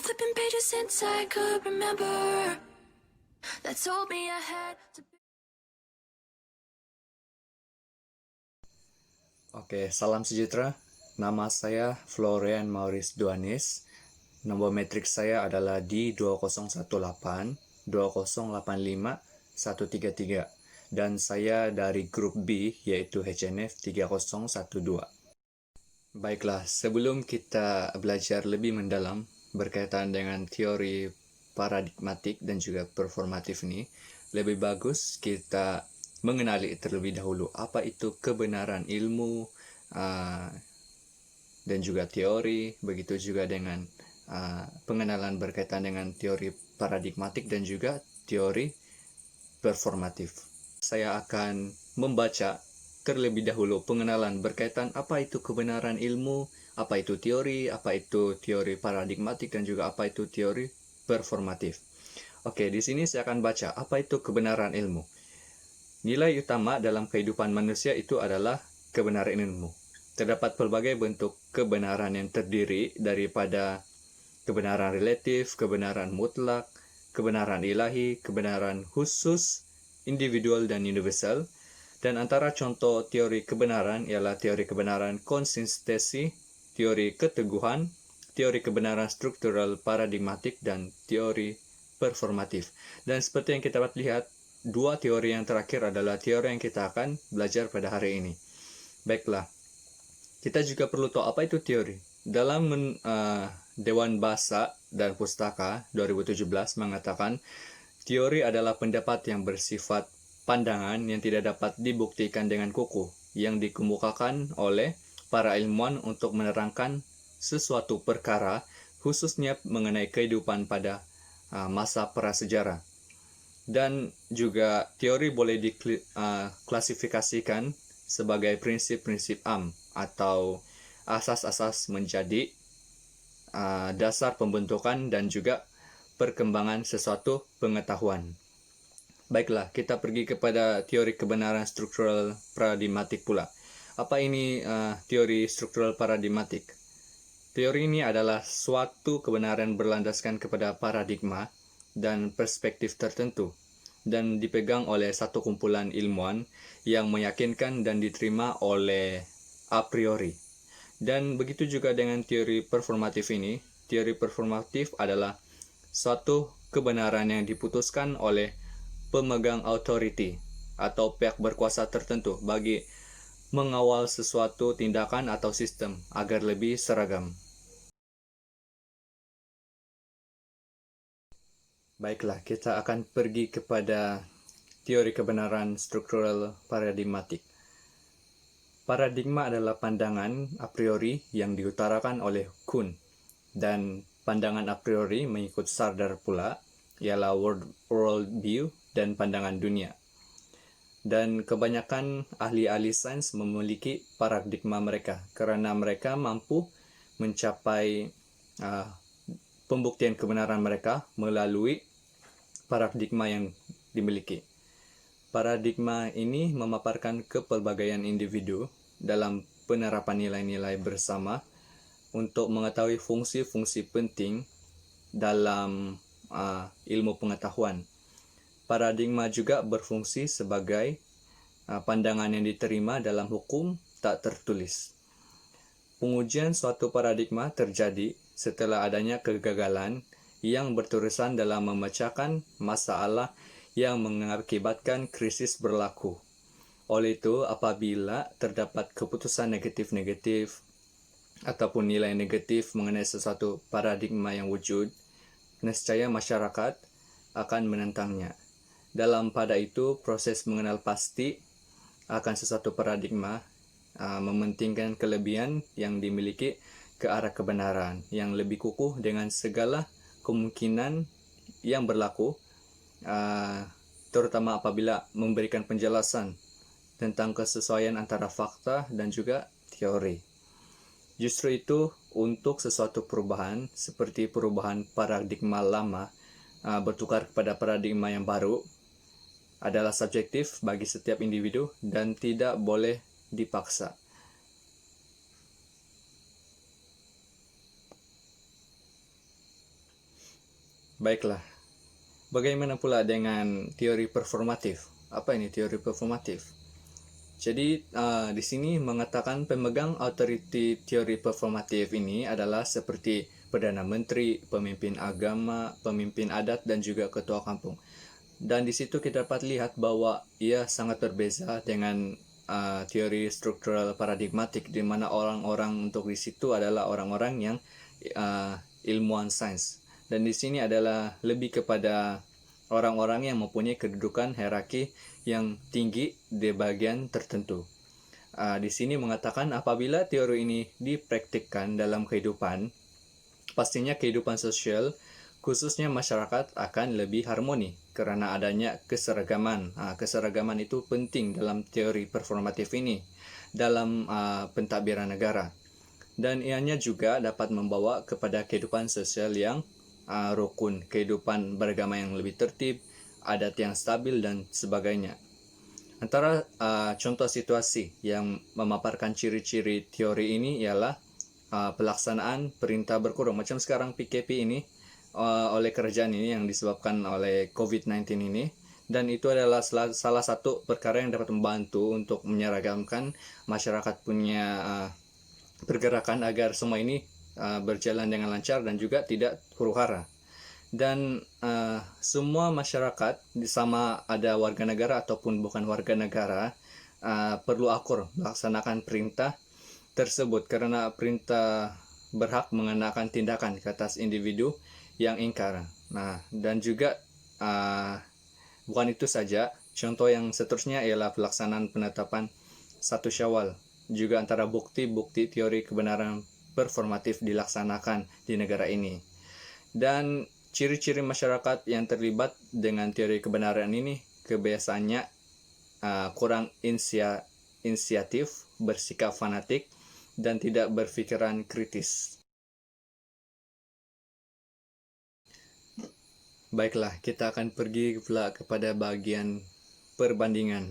flipping pages since I could remember. That told me I had to. Oke, salam sejahtera. Nama saya Florian Maurice Duanis. Nomor metrik saya adalah D2018 2085 133 dan saya dari grup B yaitu HNF 3012. Baiklah, sebelum kita belajar lebih mendalam berkaitan dengan teori paradigmatik dan juga performatif ini, lebih bagus kita mengenali terlebih dahulu apa itu kebenaran ilmu dan juga teori, begitu juga dengan pengenalan berkaitan dengan teori paradigmatik dan juga teori performatif. Saya akan membaca terlebih dahulu pengenalan berkaitan apa itu kebenaran ilmu, apa itu teori paradigmatik, dan juga apa itu teori performatif. Oke, di sini saya akan baca apa itu kebenaran ilmu. Nilai utama dalam kehidupan manusia itu adalah kebenaran ilmu. Terdapat pelbagai bentuk kebenaran yang terdiri daripada kebenaran relatif, kebenaran mutlak, kebenaran ilahi, kebenaran khusus, individual, dan universal. Dan antara contoh teori kebenaran ialah teori kebenaran konsistensi, teori keteguhan, teori kebenaran struktural paradigmatik, dan teori performatif. Dan seperti yang kita dapat lihat, dua teori yang terakhir adalah teori yang kita akan belajar pada hari ini. Baiklah, kita juga perlu tahu apa itu teori. Dalam Dewan Bahasa dan Pustaka 2017 mengatakan, teori adalah pendapat yang bersifat pandangan yang tidak dapat dibuktikan dengan kukuh, yang dikemukakan oleh para ilmuwan untuk menerangkan sesuatu perkara, khususnya mengenai kehidupan pada masa prasejarah. Dan juga teori boleh diklasifikasikan sebagai prinsip-prinsip am atau asas-asas menjadi dasar pembentukan dan juga perkembangan sesuatu pengetahuan. Baiklah, kita pergi kepada teori kebenaran struktural paradigmatik pula. Apa ini teori struktural paradigmatik? Teori ini adalah suatu kebenaran berlandaskan kepada paradigma dan perspektif tertentu, dan dipegang oleh satu kumpulan ilmuwan yang meyakinkan dan diterima oleh a priori. Dan begitu juga dengan teori performatif ini. Teori performatif adalah suatu kebenaran yang diputuskan oleh pemegang authority atau pihak berkuasa tertentu bagi mengawal sesuatu tindakan atau sistem agar lebih seragam. Baiklah, kita akan pergi kepada teori kebenaran struktural paradigmatik. Paradigma adalah pandangan a priori yang diutarakan oleh Kuhn, dan pandangan a priori mengikut Sardar pula ialah world view dan pandangan dunia. Dan kebanyakan ahli-ahli sains memiliki paradigma mereka karena mereka mampu mencapai pembuktian kebenaran mereka melalui paradigma yang dimiliki. Paradigma ini memaparkan kepelbagaian individu dalam penerapan nilai-nilai bersama untuk mengetahui fungsi-fungsi penting dalam ilmu pengetahuan. Paradigma juga berfungsi sebagai pandangan yang diterima dalam hukum tak tertulis. Pengujian suatu paradigma terjadi setelah adanya kegagalan yang berterusan dalam memecahkan masalah yang mengakibatkan krisis berlaku. Oleh itu, apabila terdapat keputusan negatif-negatif ataupun nilai negatif mengenai sesuatu paradigma yang wujud, nescaya masyarakat akan menentangnya. Dalam pada itu, proses mengenal pasti akan sesuatu paradigma mementingkan kelebihan yang dimiliki ke arah kebenaran yang lebih kukuh dengan segala kemungkinan yang berlaku, terutama apabila memberikan penjelasan tentang kesesuaian antara fakta dan juga teori. Justru itu, untuk sesuatu perubahan seperti perubahan paradigma lama bertukar kepada paradigma yang baru adalah subjektif bagi setiap individu dan tidak boleh dipaksa. Baiklah, bagaimana pula dengan teori performatif? Apa ini teori performatif? Jadi di sini mengatakan pemegang otoriti teori performatif ini adalah seperti Perdana Menteri, pemimpin agama, pemimpin adat, dan juga ketua kampung. Dan di situ kita dapat lihat bahwa ia sangat berbeza dengan teori struktural paradigmatik, di mana orang-orang untuk di situ adalah orang-orang yang ilmuwan sains. Dan di sini adalah lebih kepada orang-orang yang mempunyai kedudukan hierarki yang tinggi di bagian tertentu. Di sini mengatakan apabila teori ini dipraktikkan dalam kehidupan, pastinya kehidupan sosial, khususnya masyarakat, akan lebih harmoni karena adanya keseragaman. Keseragaman itu penting dalam teori performatif ini dalam pentadbiran negara. Dan ianya juga dapat membawa kepada kehidupan sosial yang rukun, kehidupan beragama yang lebih tertib, adat yang stabil, dan sebagainya. Antara contoh situasi yang memaparkan ciri-ciri teori ini ialah pelaksanaan perintah berkurung. Macam sekarang PKP ini oleh kerajaan ini yang disebabkan oleh COVID-19 ini. Dan itu adalah salah satu perkara yang dapat membantu untuk menyeragamkan masyarakat punya pergerakan agar semua ini berjalan dengan lancar dan juga tidak huru-hara. Dan semua masyarakat, sama ada warga negara ataupun bukan warga negara, perlu akur melaksanakan perintah tersebut karena perintah berhak mengenakan tindakan ke atas individu yang ingkar. Nah, dan juga bukan itu saja, contoh yang seterusnya ialah pelaksanaan penetapan 1 Syawal. Juga antara bukti-bukti teori kebenaran performatif dilaksanakan di negara ini. Dan ciri-ciri masyarakat yang terlibat dengan teori kebenaran ini kebiasaannya kurang inisiatif, bersikap fanatik, dan tidak berpikiran kritis. Baiklah, kita akan pergi pula kepada bagian perbandingan.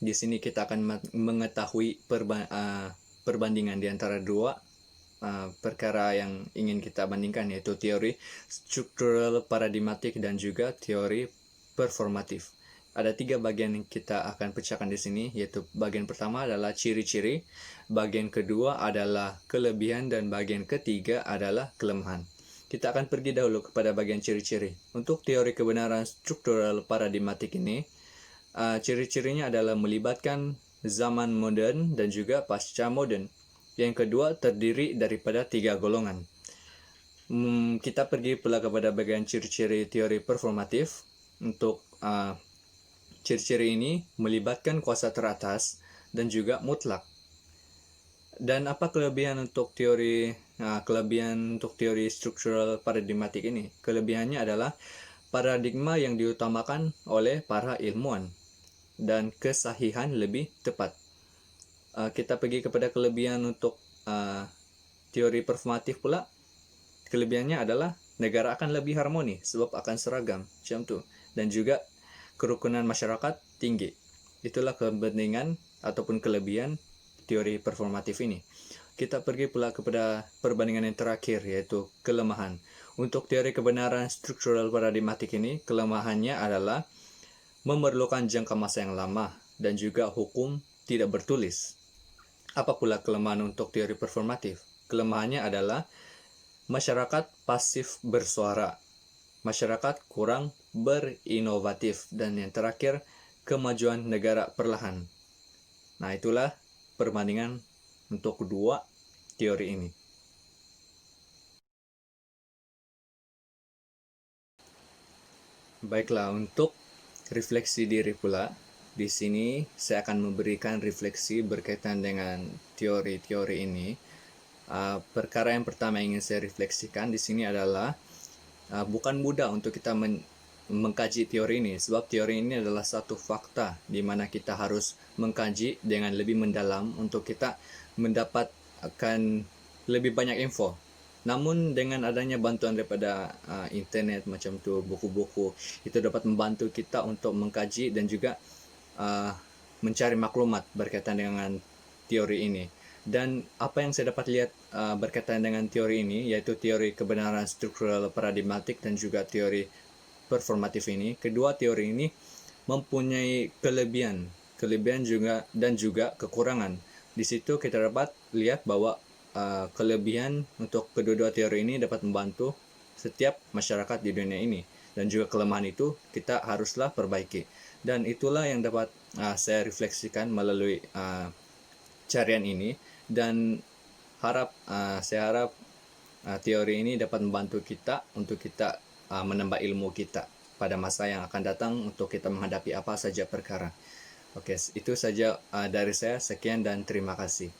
Di sini kita akan mengetahui perbandingan di antara dua perkara yang ingin kita bandingkan, yaitu teori struktural paradigmatik dan juga teori performatif. Ada 3 bagian yang kita akan pecahkan di sini, yaitu bagian pertama adalah ciri-ciri, bagian kedua adalah kelebihan, dan bagian ketiga adalah kelemahan. Kita akan pergi dahulu kepada bagian ciri-ciri. Untuk teori kebenaran struktural paradigmatik ini, ciri-cirinya adalah melibatkan zaman modern dan juga pasca modern. Yang kedua terdiri daripada 3 golongan. Kita pergi pula kepada bagian ciri-ciri teori performatif. Untuk ciri-ciri ini melibatkan kuasa teratas dan juga mutlak. Dan apa kelebihan untuk teori struktural paradigmatik ini? Kelebihannya adalah paradigma yang diutamakan oleh para ilmuwan dan kesahihan lebih tepat. Kita pergi kepada kelebihan untuk teori performatif pula. Kelebihannya adalah negara akan lebih harmoni sebab akan seragam, macam tu. Dan juga kerukunan masyarakat tinggi. Itulah kepentingan ataupun kelebihan teori performatif ini. Kita pergi pula kepada perbandingan yang terakhir, yaitu kelemahan. Untuk teori kebenaran struktural paradigmatik ini, kelemahannya adalah memerlukan jangka masa yang lama dan juga hukum tidak bertulis. Apa pula kelemahan untuk teori performatif? Kelemahannya adalah masyarakat pasif bersuara, masyarakat kurang berinovatif, dan yang terakhir, kemajuan negara perlahan. Nah, itulah perbandingan untuk kedua teori ini. Baiklah, untuk refleksi diri pula, di sini saya akan memberikan refleksi berkaitan dengan teori-teori ini. Perkara yang pertama yang ingin saya refleksikan di sini adalah bukan mudah untuk kita mengkaji teori ini, sebab teori ini adalah satu fakta di mana kita harus mengkaji dengan lebih mendalam untuk kita mendapatkan lebih banyak info. Namun dengan adanya bantuan daripada internet macam tu, buku-buku, itu dapat membantu kita untuk mengkaji dan juga mencari maklumat berkaitan dengan teori ini. Dan apa yang saya dapat lihat berkaitan dengan teori ini, yaitu teori kebenaran struktural paradigmatik dan juga teori performatif ini, kedua teori ini mempunyai kelebihan juga kekurangan. Di situ kita dapat lihat bahwa kelebihan untuk kedua-dua teori ini dapat membantu setiap masyarakat di dunia ini, dan juga kelemahan itu kita haruslah perbaiki. Dan itulah yang dapat saya refleksikan melalui carian ini, dan saya harap teori ini dapat membantu kita untuk kita menambah ilmu kita pada masa yang akan datang untuk kita menghadapi apa saja perkara. Oke, itu saja dari saya. Sekian dan terima kasih.